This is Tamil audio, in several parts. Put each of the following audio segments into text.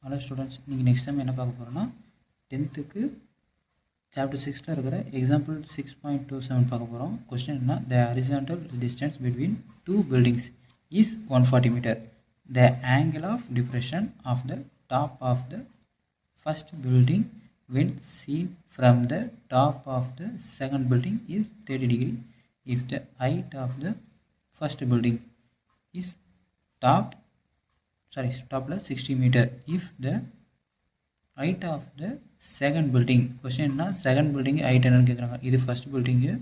ஹலோ ஸ்டூடெண்ட்ஸ், நீங்கள் நெக்ஸ்ட் டைம் என்ன பார்க்க போகிறோன்னா 10th சாப்டர் 6ல் இருக்கிற எக்ஸாம்பிள் 6.27 பார்க்க போகிறோம். கொஸ்டின் என்ன, the horizontal distance between two buildings is 140 metre. The angle of depression of the top of the first building when seen from the top of the second building is 30 degree if the height of the first building is top 60 meter if the height of the second building. Question என்ன, செகண்ட் பில்டிங் ஹைட் என்னன்னு கேட்குறாங்க. இது ஃபர்ஸ்ட் பில்டிங்கு,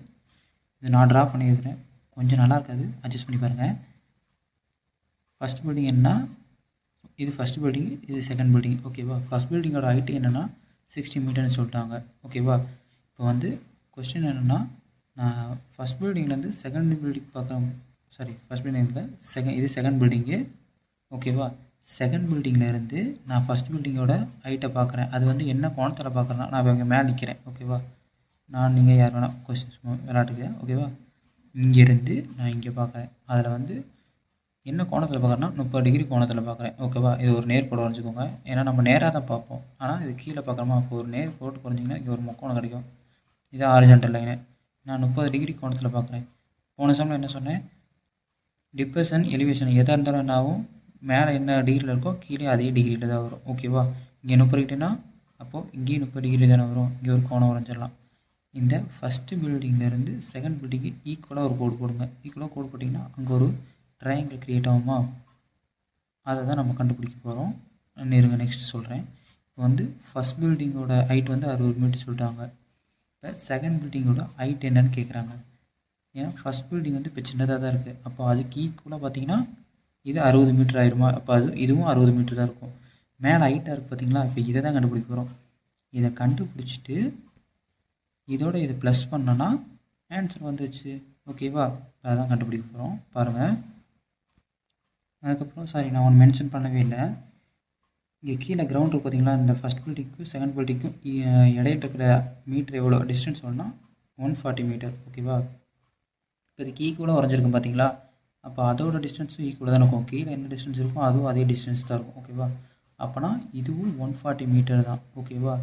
இது நான் ட்ரா பண்ணியிருக்கிறேன், கொஞ்சம் நல்லா இருக்காது, அட்ஜஸ்ட் பண்ணி பாருங்கள். ஃபர்ஸ்ட் பில்டிங் என்ன, இது ஃபர்ஸ்ட் பில்டிங், இது செகண்ட் பில்டிங். ஓகேவா, ஃபர்ஸ்ட் பில்டிங்கோட ஹைட்டு என்னென்னா 60 மீட்டர்னு சொல்லிட்டாங்க. ஓகேவா, இப்போ வந்து கொஸ்டின் என்னென்னா, நான் ஃபஸ்ட் பில்டிங்லேருந்து செகண்ட் பில்டிங் பார்க்குறேன். ஃபஸ்ட் பில்டிங்கில் இது செகண்ட் பில்டிங்கு. ஓகேவா, செகண்ட் பில்டிங்லேருந்து நான் ஃபஸ்ட் பில்டிங்கோட ஹைட்டை பார்க்குறேன். அது வந்து என்ன கோணத்தில் பார்க்குறேன்னா, நான் இங்கே மேலே நிற்கிறேன். ஓகேவா, நீங்கள் யார் வேணால் கொஸ்டின்ஸ் விளையாட்டுக்கிறேன். ஓகேவா, இங்கேருந்து நான் இங்கே பார்க்குறேன். அதில் வந்து என்ன கோணத்தில் பார்க்குறேன்னா 30 டிகிரி கோணத்தில் பார்க்குறேன். ஓகேவா, இது ஒரு நேர்கோடு வரைஞ்சிக்கோங்க. ஏன்னா நம்ம நேராக தான் பார்ப்போம், ஆனால் இது கீழே பார்க்குறோமா, அப்போ ஒரு நேர் கோடு குறைஞ்சிங்கன்னா இங்கே ஒரு முக்கோணம் கிடைக்கும். இது ஹாரிசான்டல் லைனு. நான் 30 டிகிரி கோணத்தில் பார்க்குறேன். போன சமயம் என்ன சொன்னேன், டிப்ரெஷன் எலிவேஷன் எதாக இருந்தாலும் என்ன ஆகும், மேலே என்ன டிகிரியில் இருக்கோ கீழே அதே டிகிரியில் தான் வரும். ஓகேவா, இங்கே 30 டிகிரினா அப்போது இங்கேயும் 30 டிகிரி தானே வரும். இங்கே ஒரு கோணம் வரைஞ்சிடலாம். இந்த ஃபஸ்ட்டு பில்டிங்லேருந்து செகண்ட் பில்டிங்கு ஈக்குவலாக ஒரு கோடு போடுங்க. ஈக்குவலாக கோடு போட்டிங்கன்னா அங்கே ஒரு ட்ரையாங்கிள் க்ரியேட் ஆகுமா, அதை தான் நம்ம கண்டுபிடிக்க போகிறோம். இருங்க நெக்ஸ்ட் சொல்கிறேன். இப்போ வந்து ஃபஸ்ட் பில்டிங்கோட ஹைட் வந்து 60 மீட்டர் சொல்லிட்டாங்க. இப்போ செகண்ட் பில்டிங்கோட ஹைட் என்னன்னு கேட்குறாங்க. ஏன்னா ஃபஸ்ட் பில்டிங் வந்து இப்போ சின்னதாக தான் இருக்குது. அப்போ அதுக்கு ஈக்குவலாக பார்த்தீங்கன்னா இது 60 மீட்டர் ஆயிருமா, அப்போ இதுவும் 60 மீட்டர் தான் இருக்கும். மேலே ஹைட்டாக இருக்குது பார்த்தீங்களா, இப்போ இதை தான் கண்டுபிடிக்க போகிறோம். இதை கண்டுபிடிச்சிட்டு இதோட இதை ப்ளஸ் பண்ணோன்னா ஆன்சர் வந்துச்சு. ஓகேவா, அதான் கண்டுபிடிக்க போகிறோம். பாருங்கள், அதுக்கப்புறம் நான் ஒன்று மென்ஷன் பண்ணவே இல்லை. இங்கே கீழே கிரவுண்ட் இருக்குது பார்த்தீங்களா, இந்த ஃபஸ்ட் பில்டிங்க்கும் செகண்ட் பில்டிங்க்கும் இடையில இருக்கிற மீட்டர் எவ்வளோ டிஸ்டன்ஸ் எவ்வளோனா 140 மீட்டர். ஓகேவா, இப்போ இதுக்கு ஈக்குவலாக வரைஞ்சிருக்கும் பார்த்தீங்களா, அப்போ அதோட டிஸ்டன்ஸும் ஈக்குவலாக தான் இருக்கும். கீழே என்ன டிஸ்டன்ஸ் இருக்கும் அதுவும் அதே டிஸ்டன்ஸ் தான் இருக்கும். ஓகேவா, அப்போனா இதுவும் 140 மீட்டர் தான். ஓகேவா,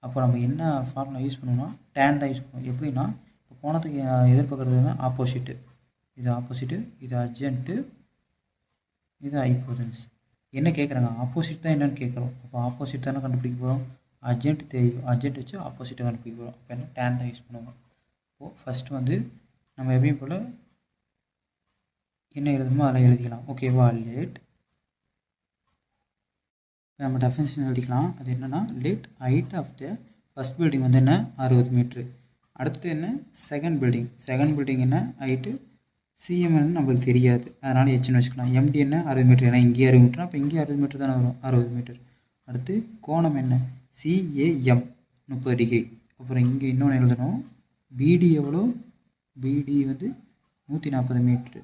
அப்போ நம்ம என்ன ஃபார்முலா யூஸ் பண்ணுவோம்னா டேன் தான் யூஸ் பண்ணுவோம். எப்படின்னா, இப்போ கோணத்துக்கு எதிர்பார்க்குறது தான் ஆப்போசிட்டு. இது ஆப்போசிட்டு, இது அர்ஜென்ட்டு, இது ஹைப்போடென்ஸ். என்ன கேட்குறாங்க, ஆப்போசிட் தான் என்னென்னு கேட்குறோம். அப்போ ஆப்போசிட் தானே கண்டுபிடிக்க போகிறோம். அர்ஜென்ட் தெரியும், அர்ஜென்ட் வச்சு ஆப்போசிட்டை கண்டுபிடிக்க போகிறோம். அப்போ என்ன டேன் தான் யூஸ் பண்ணுவோம். இப்போது ஃபஸ்ட்டு வந்து நம்ம எப்பயும் போல் என்ன எழுதணுமோ அதெல்லாம் எழுதிக்கலாம். ஓகேவா, லேட் நம்ம டெஃபினிஷன் எழுதிக்கலாம். அது என்னென்னா, let height of the first building வந்து என்ன 60 மீட்ரு. அடுத்து என்ன, செகண்ட் பில்டிங் என்ன ஹைட்டு சிஎம்எல்னு நம்மளுக்கு தெரியாது, அதனால் ஹெச்னு வச்சுக்கலாம். எம்டி என்ன 60 மீட்டர், ஏன்னா இங்கே 60 மீட்டர், அப்போ இங்கே 60 மீட்டர் தானே வரும், 60 மீட்டர். அடுத்து கோணம் என்ன, சிஏஎம் 30 டிகிரி. அப்புறம் இங்கே இன்னொன்று எழுதணும், பிடி எவ்வளோ, பிடி வந்து 140 மீட்ரு.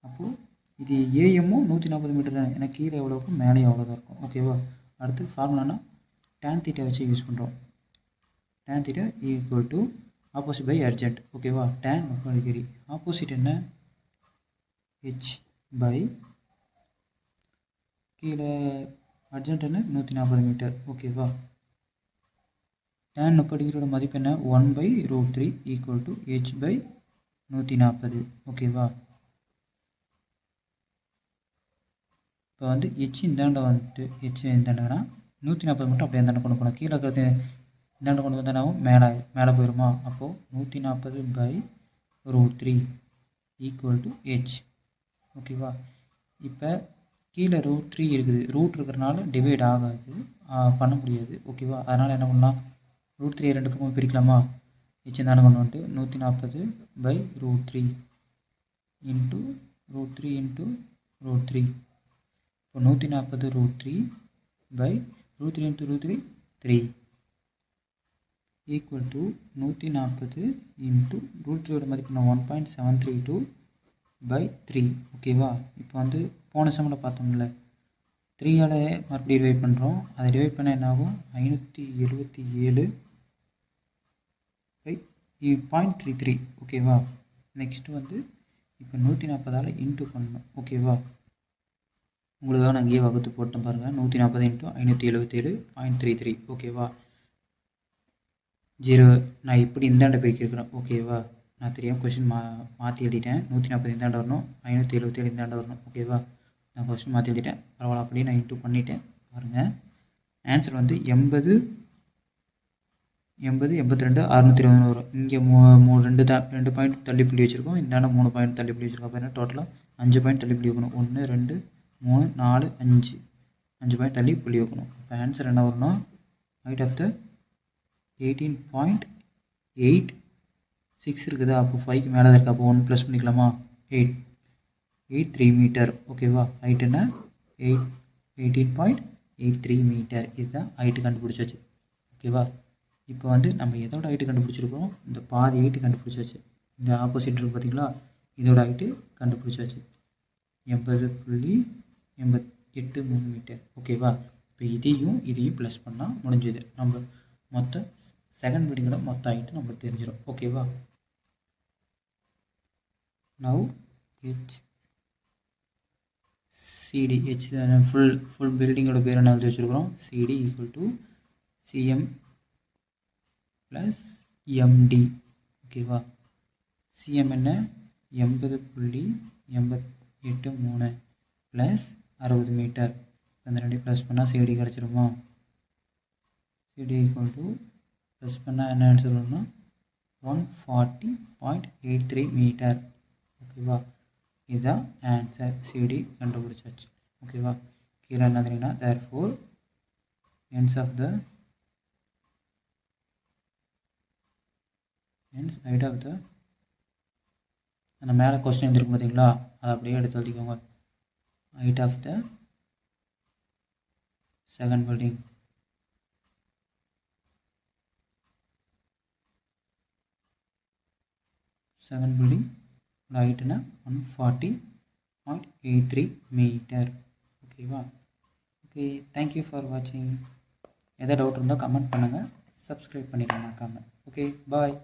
அப்போது இது ஏஎம்மும் 140 மீட்டர் தான், ஏன்னா கீழே எவ்வளோ இருக்கும் மேலேயும் அவ்வளோ தான் இருக்கும். ஓகேவா, அடுத்து ஃபார்முலானா டேன் தீட்டா வச்சு யூஸ் பண்ணுறோம். Tan theta equal to opposite by adjacent. ஓகேவா, டேன் 30 டிகிரி. ஆப்போசிட் என்ன, ஹெச் பை கீழே அர்ஜென்ட் என்ன 140 மீட்டர். ஓகேவா, டேன் 30 டிகிரியோட மதிப்பு என்ன 1/√3 ஈக்குவல் டு ஹெச் பை 140. ஓகேவா, இப்போ வந்து ஹெச் இந்தாண்ட வந்துட்டு ஹெச் இந்தாண்டனா 140 மட்டும் அப்படியே இந்தாண்ட கொண்டு போகணும். கீழே இருக்கிறது இந்தாண்ட கொண்டு வந்தாலும் மேலே போயிடுமா. அப்போது 140/√3 ஈக்குவல் டு ஹெச். ஓகேவா, இப்போ கீழே √3 இருக்குது, ரூட் இருக்கிறனால டிவைட் ஆகாது, பண்ண முடியாது. ஓகேவா, அதனால் என்ன பண்ணலாம், √3 ரெண்டு பக்கமும் பிரிக்கலாமா. ஹெச் தானே கொண்டு வந்துட்டு 140/√3 இன்ட்டு √3 இன்ட்டு √3. இப்போ 140/√3 இன்ட்டு √3 3 ஈக்குவல் டு 140 இன்ட்டு √3யோட மதிப்பு 1.732/3. ஓகேவா, இப்போ வந்து போன சம்மில் பார்த்தோம்ல 3ஆல் மறுபடியும் டிவைட் பண்ணுறோம். அதை டிவைட் பண்ணால் என்ன ஆகும், 577/0.33. ஓகேவா, நெக்ஸ்ட்டு வந்து இப்போ 140ஆல் இன்ட்டு பண்ணணும். ஓகேவா, உங்களுக்காக நான் இங்கேயே வகுத்து போட்டேன் பாருங்கள். 140 × 577.33 ஓகேவா. 0 நான் இப்படி இந்தாண்ட பிரிக்கிறேன் ஓகேவா. நான் தெரியாமல் கொஸ்டின் மாற்றி எழுதிட்டேன். 140 இந்தாண்ட வரணும், 577 இந்தாண்ட வரணும் ஓகேவா. நான் கொஸ்டின் மாற்றி எழுதிட்டேன், பரவாயில்ல. அப்படியே நான் இன்ட்டு பண்ணிட்டேன் பாருங்கள். ஆன்சர் வந்து 80 82 620 வரும். இங்கே 2 பாயிண்ட் தள்ளி புள்ளி வச்சுருக்கோம், இந்தாண்ட 3 பாயிண்ட் தள்ளி புள்ளி வச்சுருக்கோம். அப்போ என்ன டோட்டலாக 5 பாயிண்ட் தள்ளி புள்ளி வைக்கணும். 1 2 3 4 5 பாயிண்ட் தள்ளி புள்ளி வைக்கணும். இப்போ ஆன்சர் என்ன வரணும், ஹைட் ஆஃப் த 18.86 இருக்குதா. அப்போ 5க்கு மேலே தான் இருக்குது. அப்போ 1 ப்ளஸ் பண்ணிக்கலாமா, 883 மீட்டர் ஓகேவா. ஹைட் என்ன 18.83 மீட்டர். இதுதான் ஹைட்டு கண்டுபிடிச்சாச்சு ஓகேவா. இப்போ வந்து நம்ம எதோட ஹைட்டு கண்டுபிடிச்சிருக்கோம், இந்த பாதி ஹைட்டு கண்டுபிடிச்சாச்சு. இந்த ஆப்போசிட் இருக்குது பார்த்தீங்களா, இதோட ஹைட்டு கண்டுபிடிச்சாச்சு 80.83 மீட்டர் ஓகேவா. இப்போ இதையும் ப்ளஸ் பண்ணால் முடிஞ்சுது. நம்ம மொத்த செகண்ட் பில்டிங்கோட மொத்த ஹைட்டு நம்மளுக்கு தெரிஞ்சிடும் ஓகேவா. நவ் CD ஃபுல் பில்டிங்கோட பேர் என்ன எழுதி வச்சுருக்கிறோம், CD = CM + MD ஓகேவா. CM என்ன 80.83 + 60 மீட்டர். அந்த ரெண்டையும் ப்ளஸ் பண்ணால் CD கிடச்சிருமா. CD = ப்ளஸ் பண்ணால் என்ன ஆன்சர் வரும்னா 140.83 மீட்டர் ஓகேவா. இதுதான் ஆன்சர். CD கண்டுபிடிச்சாச்சு ஓகேவா. கீழே என்ன தெரியுன்னா therefore height of the அந்த மேலே கொஸ்டின் எழுதிருக்கும் பார்த்தீங்களா, அதை அப்படியே எடுத்து எழுதிக்கோங்க. Height of the second building ஹைட்டுனா 140.83 மீட்டர் ஓகேவா. ஓகே, தேங்க்யூ ஃபார் வாட்சிங். எதாவது டவுட் இருந்தால் கமெண்ட் பண்ணுங்கள், சப்ஸ்கிரைப் பண்ணிடுங்க மறக்காமல். ஓகே, பாய்.